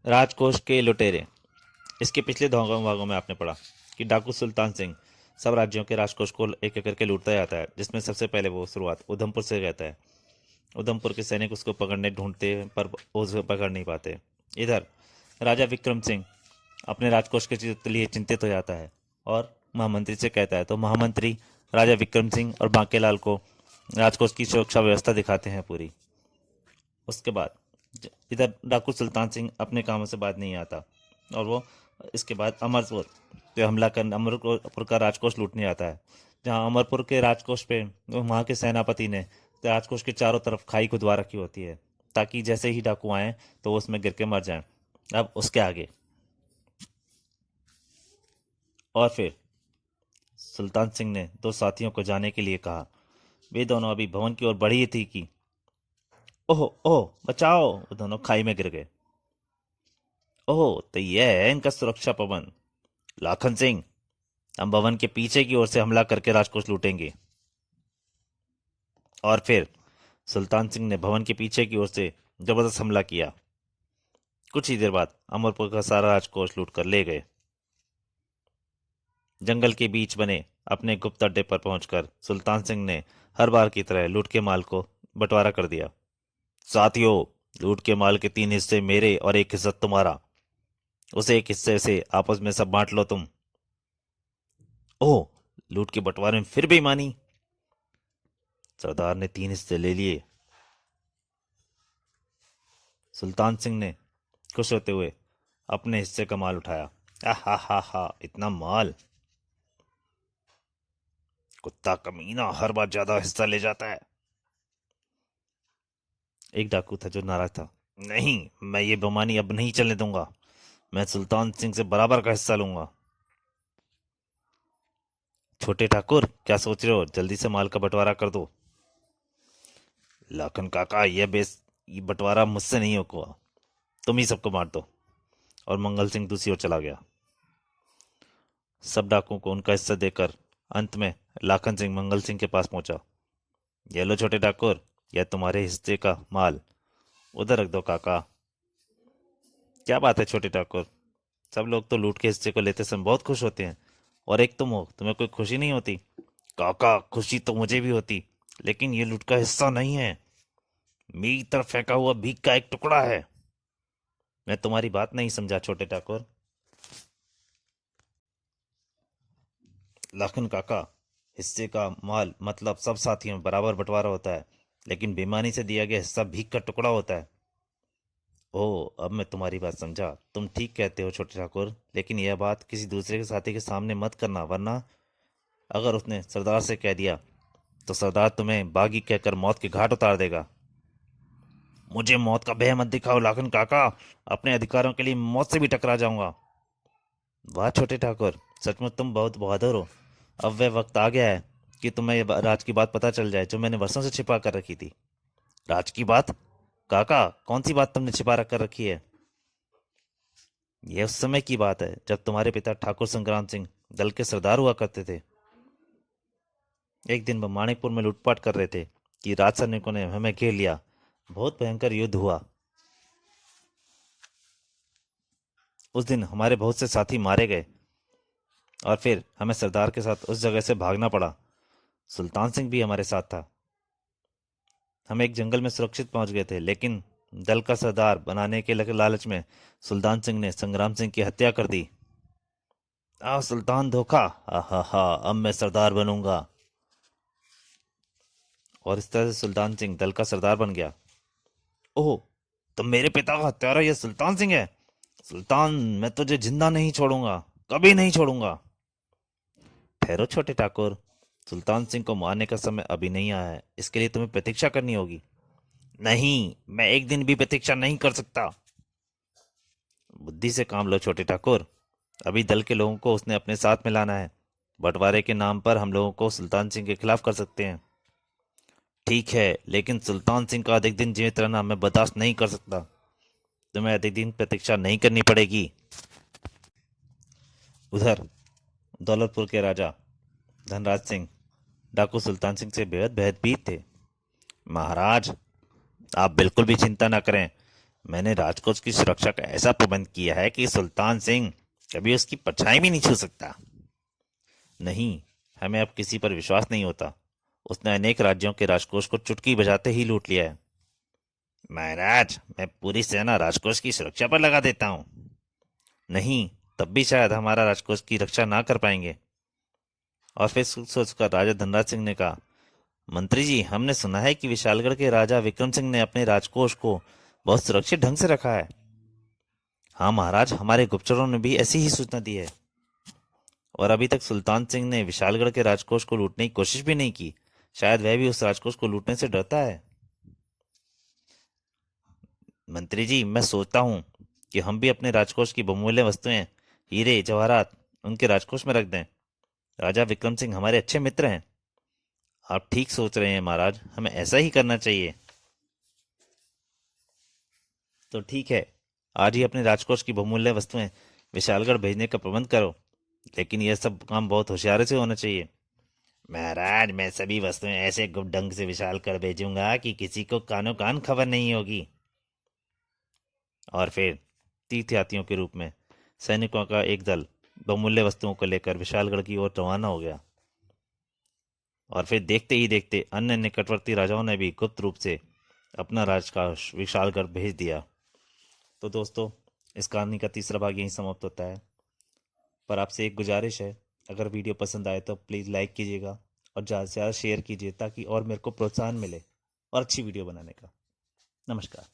राजकोष के लुटेरे। इसके पिछले दो भागों में आपने पढ़ा कि डाकू सुल्तान सिंह सब राज्यों के राजकोष को एक एक करके लूटता जाता है, जिसमें सबसे पहले वो शुरुआत उधमपुर से रहता है। उधमपुर के सैनिक उसको पकड़ने ढूंढते हैं पर उसे पकड़ नहीं पाते। इधर राजा विक्रम सिंह अपने राजकोष के लिए चिंतित हो जाता है और महामंत्री से कहता है, तो महामंत्री राजा विक्रम सिंह और बांकेलाल को राजकोष की सुरक्षा व्यवस्था दिखाते हैं पूरी। उसके बाद इधर डाकू सुल्तान सिंह अपने कामों से बाज नहीं आता और वो इसके बाद अमरपुर पे हमला कर अमरपुर का राजकोष लूटने आता है। जहाँ अमरपुर के राजकोष पे वहाँ के सेनापति ने राजकोष के चारों तरफ खाई खुदवा रखी होती है ताकि जैसे ही डाकू आए तो वो उसमें गिर के मर जाएं। अब उसके आगे और फिर सुल्तान सिंह ने दो साथियों को जाने के लिए कहा। वे दोनों अभी भवन की ओर बढ़ी थी कि ओह ओह बचाओ, वो दोनों खाई में गिर गए। ओह, तो यह है इनका सुरक्षा प्रबंध। लाखन सिंह, हम भवन के पीछे की ओर से हमला करके राजकोष लूटेंगे। और फिर सुल्तान सिंह ने भवन के पीछे की ओर से जबरदस्त हमला किया। कुछ ही देर बाद अमरपुर का सारा राजकोष लूट कर ले गए। जंगल के बीच बने अपने गुप्त अड्डे पर पहुंचकर सुल्तान सिंह ने हर बार की तरह लूट के माल को बंटवारा कर दिया। साथियों, लूट के माल के 3 हिस्से मेरे और 1 हिस्सा तुम्हारा। उसे 1 हिस्से से आपस में सब बांट लो तुम। ओह, लूट के बंटवारे में फिर बेईमानी। सरदार ने 3 हिस्से ले लिए। सुल्तान सिंह ने खुश होते हुए अपने हिस्से का माल उठाया। हा हा हा, इतना माल! कुत्ता कमीना हर बार ज्यादा हिस्सा ले जाता है। एक डाकू था जो नाराज था। नहीं, मैं ये बेईमानी अब नहीं चलने दूंगा। मैं सुल्तान सिंह से बराबर का हिस्सा लूंगा। छोटे ठाकुर, क्या सोच रहे हो? जल्दी से माल का बंटवारा कर दो। लाखन काका, ये बंटवारा मुझसे नहीं होगा। तुम ही सबको बांट दो। और मंगल सिंह दूसरी ओर चला गया। सब डाकुओं को उनका हिस्सा देकर अंत में लाखन सिंह मंगल सिंह के पास पहुंचा। ये लो छोटे ठाकुर, यह तुम्हारे हिस्से का माल। उधर रख दो काका। क्या बात है छोटे ठाकुर, सब लोग तो लूट के हिस्से को लेते समय बहुत खुश होते हैं और एक तुम हो, तुम्हें कोई खुशी नहीं होती? काका, खुशी तो मुझे भी होती, लेकिन ये लूट का हिस्सा नहीं है। मेरी तरफ फेंका हुआ भीख का एक टुकड़ा है। मैं तुम्हारी बात नहीं समझा छोटे ठाकुर। लाखन काका, हिस्से का माल मतलब सब साथियों में बराबर बंटवारा होता है, लेकिन बेईमानी से दिया गया हिस्सा भीख का टुकड़ा होता है। ओह, अब मैं तुम्हारी बात समझा। तुम ठीक कहते हो छोटे ठाकुर, लेकिन यह बात किसी दूसरे के साथी के सामने मत करना, वरना अगर उसने सरदार से कह दिया तो सरदार तुम्हें बागी कहकर मौत के घाट उतार देगा। मुझे मौत का भय मत दिखाओ लाखन काका, अपने अधिकारों के लिए मौत से भी टकरा जाऊंगा। वाह छोटे ठाकुर, सचमुच तुम बहुत बहादुर हो। अब वह वक्त आ गया है कि तुम्हें राज की बात पता चल जाए जो मैंने वर्षों से छिपा कर रखी थी। राज की बात? काका, कौन सी बात तुमने छिपा रख कर रखी है? यह उस समय की बात है जब तुम्हारे पिता ठाकुर संग्राम सिंह दल के सरदार हुआ करते थे। एक दिन वह माणिकपुर में लूटपाट कर रहे थे कि राज सैनिकों ने हमें घेर लिया। बहुत भयंकर युद्ध हुआ। उस दिन हमारे बहुत से साथी मारे गए और फिर हमें सरदार के साथ उस जगह से भागना पड़ा। सुल्तान सिंह भी हमारे साथ था। हम एक जंगल में सुरक्षित पहुंच गए थे, लेकिन दल का सरदार बनाने के लालच में सुल्तान सिंह ने संग्राम सिंह की हत्या कर दी। सुल्तान धोखा! हा हा, अब मैं सरदार बनूंगा। और इस तरह से सुल्तान सिंह दल का सरदार बन गया। ओह, तो मेरे पिता का हत्यारा यह सुल्तान सिंह है? सुल्तान, मैं तुझे जिंदा नहीं छोड़ूंगा, कभी नहीं छोड़ूंगा। ठहरो छोटे ठाकुर, सुल्तान सिंह को मारने का समय अभी नहीं आया है। इसके लिए तुम्हें प्रतीक्षा करनी होगी। नहीं, मैं एक दिन भी प्रतीक्षा नहीं कर सकता। बुद्धि से काम लो छोटे ठाकुर। अभी दल के लोगों को उसने अपने साथ मिलाना है। बंटवारे के नाम पर हम लोगों को सुल्तान सिंह के खिलाफ कर सकते हैं। ठीक है, लेकिन सुल्तान सिंह का अधिक दिन जीवित रहना मैं बर्दाश्त नहीं कर सकता। तुम्हें अधिक दिन प्रतीक्षा नहीं करनी पड़ेगी। उधर दौलतपुर के राजा धनराज सिंह डाकू सुल्तान सिंह से बेहद भयभीत थे। महाराज, आप बिल्कुल भी चिंता न करें। मैंने राजकोष की सुरक्षा का ऐसा प्रबंध किया है कि सुल्तान सिंह कभी उसकी परछाई भी नहीं छू सकता। नहीं, हमें अब किसी पर विश्वास नहीं होता। उसने अनेक राज्यों के राजकोष को चुटकी बजाते ही लूट लिया है। महाराज, मैं पूरी सेना राजकोष की सुरक्षा पर लगा देता हूँ। नहीं, तब भी शायद हमारा राजकोष की रक्षा ना कर पाएंगे। और फिर सोचकर राजा धनराज सिंह ने कहा, मंत्री जी, हमने सुना है कि विशालगढ़ के राजा विक्रम सिंह ने अपने राजकोष को बहुत सुरक्षित ढंग से रखा है। हाँ महाराज, हमारे गुप्तचरों ने भी ऐसी ही सूचना दी है। और अभी तक सुल्तान सिंह ने विशालगढ़ के राजकोष को लूटने की कोशिश भी नहीं की। शायद वह भी उस राजकोष को लूटने से डरता है। मंत्री जी, मैं सोचता हूँ कि हम भी अपने राजकोष की बहुमूल्य वस्तुएं, हीरे जवाहरात, उनके राजकोष में रख दें। राजा विक्रम सिंह हमारे अच्छे मित्र हैं। आप ठीक सोच रहे हैं महाराज, हमें ऐसा ही करना चाहिए। तो ठीक है, आज ही अपने राजकोष की बहुमूल्य वस्तुएं विशालगढ़ भेजने का प्रबंध करो, लेकिन यह सब काम बहुत होशियारी से होना चाहिए। महाराज, मैं सभी वस्तुएं ऐसे गुप्त ढंग से विशालगढ़ भेजूंगा कि किसी को कानो कान खबर नहीं होगी। और फिर तीर्थयात्रियों के रूप में सैनिकों का एक दल बहुमूल्य वस्तुओं को लेकर विशालगढ़ की ओर रवाना हो गया। और फिर देखते ही देखते अन्य निकटवर्ती राजाओं ने भी गुप्त रूप से अपना राजकोष विशालगढ़ भेज दिया। तो दोस्तों, इस कहानी का तीसरा भाग यहीं समाप्त होता है। पर आपसे एक गुजारिश है, अगर वीडियो पसंद आए तो प्लीज़ लाइक कीजिएगा और ज़्यादा से ज़्यादा शेयर कीजिए, ताकि और मेरे को प्रोत्साहन मिले और अच्छी वीडियो बनाने का। नमस्कार।